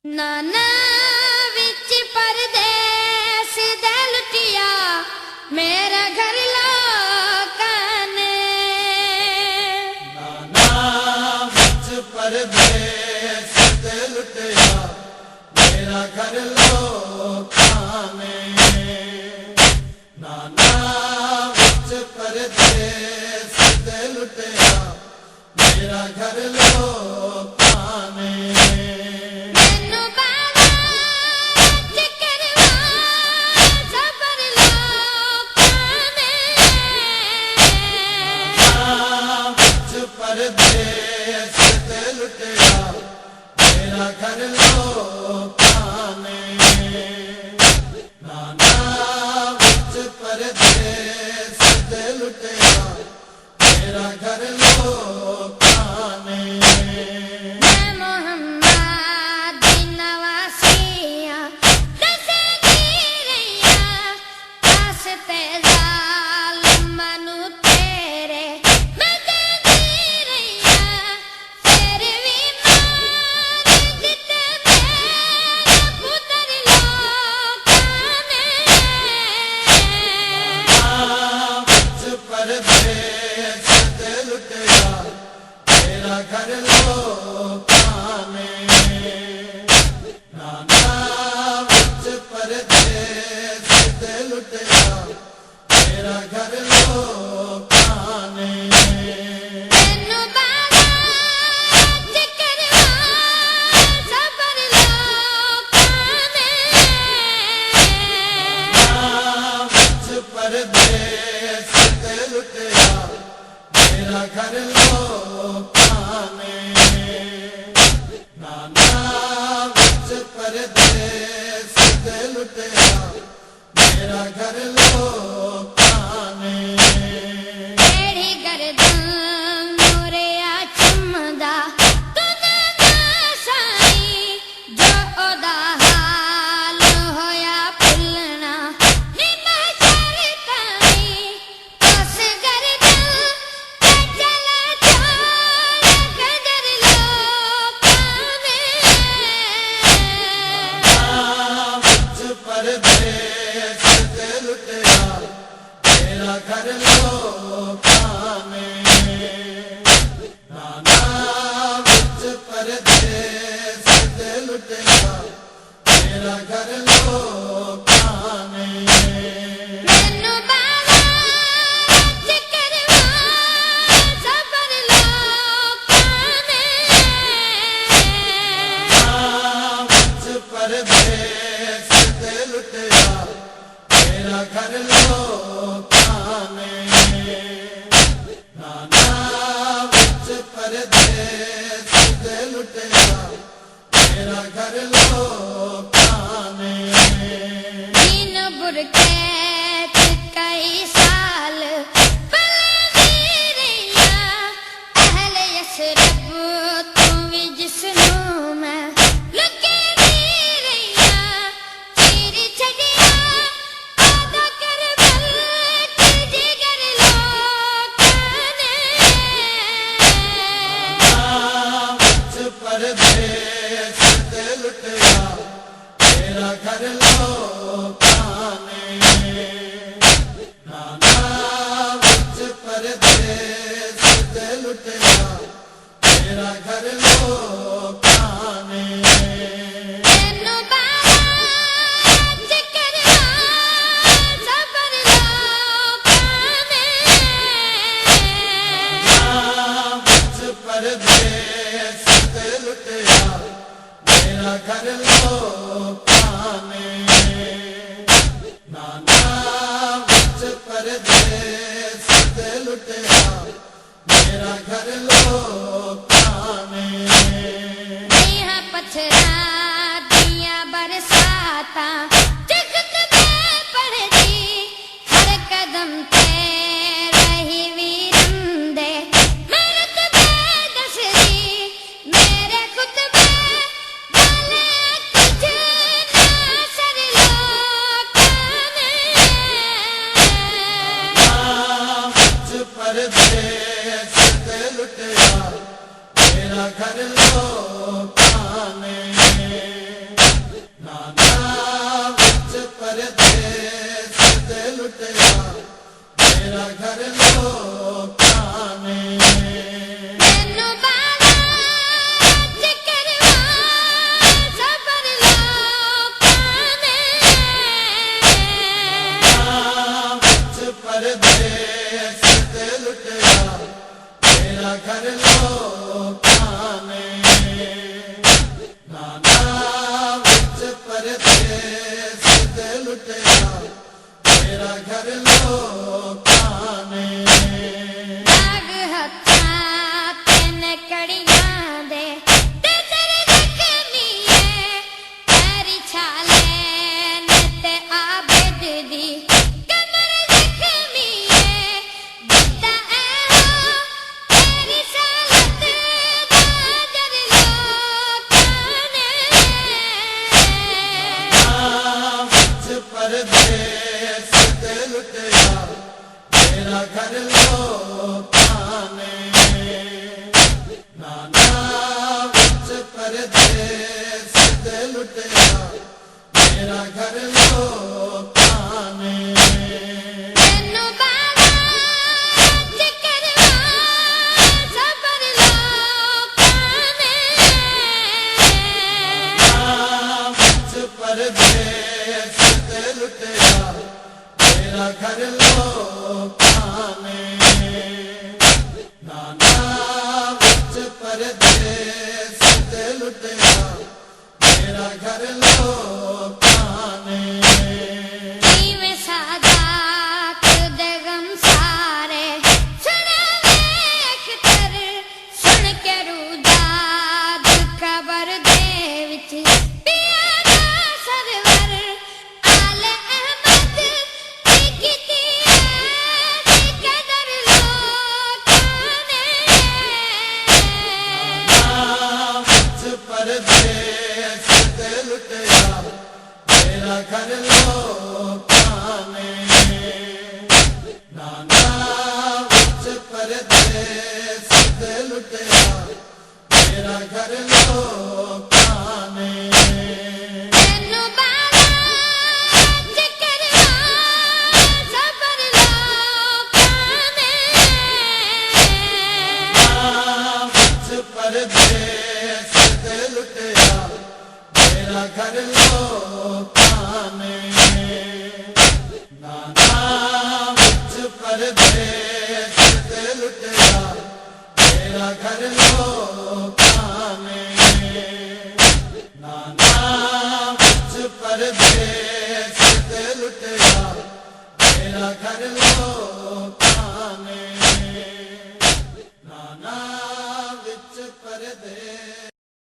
ਨਾਨਾ ਵਿੱਚ ਪਰਦੇਸ ਦੇ ਲੁੱਟਿਆ ਮੇਰਾ ਘਰ ਲੋਕਾਂ ਨੇ। ਨਾਨਾ ਵਿੱਚ ਪਰਦੇਸ ਦੇ ਲੁੱਟਿਆ ਮੇਰਾ ਘਰ ਲੋਕਾਂ ਨੇ। ਨਾਨਾ ਵਿੱਚ ਪਰਦੇਸ ਦੇ ਲੁੱਟਿਆ ਮੇਰਾ ਘਰ ਲੋਕਾਂ ਨੇ। پردیس دے لٹیا میرا گھر لوکاں نے۔ نانا وچ پردیس دے لٹیا میرا گھر لوکاں نے۔ میں محمد دی نواسیاں دسدی رہیاں واسطے ظالماں نوں تیرے پردیس دے لٹیا میرا گھر لوکاں نے۔ نانا وچ پردیس دے لٹیا میرا گھر لوکاں نے۔ پردیس دے لٹیا میرا گھر لوکاں نے۔ نانا وچ پردیس دے لٹیا میرا گھر لوکاں نے۔ تیری گردن نوریا چمدا تنا سائی جو ادا حال ہویا بھلنا پردیس دے لٹیا میرا گھر لوکاں نے۔ نانا وچ پردیس دے لٹیا میرا گھر لوکاں نے۔ پردیس دے لٹیا میرا گھر لوکاں نے۔ نانا وچ پردیس دے لٹیا میرا گھر لوکاں نے۔ دین برکت کئی سال پلدی رہیاں اہل یثرب تو بھی جسنوں میں پردیس دے لٹیا میرا گھر لوکاں نے۔ نانا وچ پردیس دے لٹیا میرا گھر لوکاں نے۔ پردیس دے لٹیا میرا گھر لوکاں نے۔ نانا وچ پردیس دے لٹیا میرا گھر لوکاں نے۔ یہاں پتھراں دیاں برساتاں جگت میں پڑھدی ہر قدم تے رہی ویرندے پردیس دے لٹیا میرا گھر لوکاں نے۔ وچ پردیس تے لٹیا میرا گھر لوکاں نے داغ ہتھاں تین کڑیاں دے تے تیرے زخمی ہے تیری چھالے تے عابد دی کمر زخمی ہے جدا اے ہو تیری سالت باجر لوکاں نے وچ پردیس تے لٹیا میرا گھر لوکاں نے نانا وچ پردیس تے لٹیا میرا گھر لوکاں نے تینو باوا چکروا صبر لوکاں نے وچ پردیس تے لٹیا میرا گھر لوکاں نے نانا وچ پردیس تے لٹیا میرا گھر لوکاں نے جیویں سادات دے غم سارے سنا ویکھ کر سن کے روداد قبر دے وچ پیا دا سرور آل احمد دی کیتی ایسی قدر لوکاں نے وچ پردیس تے لٹیا میرا گھر لوکاں نے نانا وچ پردیس تے لٹیا میرا گھر لوکاں نے تینو باوا چکروا صبر لوکاں نے وچ پردیس تے لٹیا میرا گھر لوکاں نے نانا وچ پردیس تے لٹیا میرا گھر لوکاں نے نانا وچ پردیس تے لٹیا میرا گھر لوکاں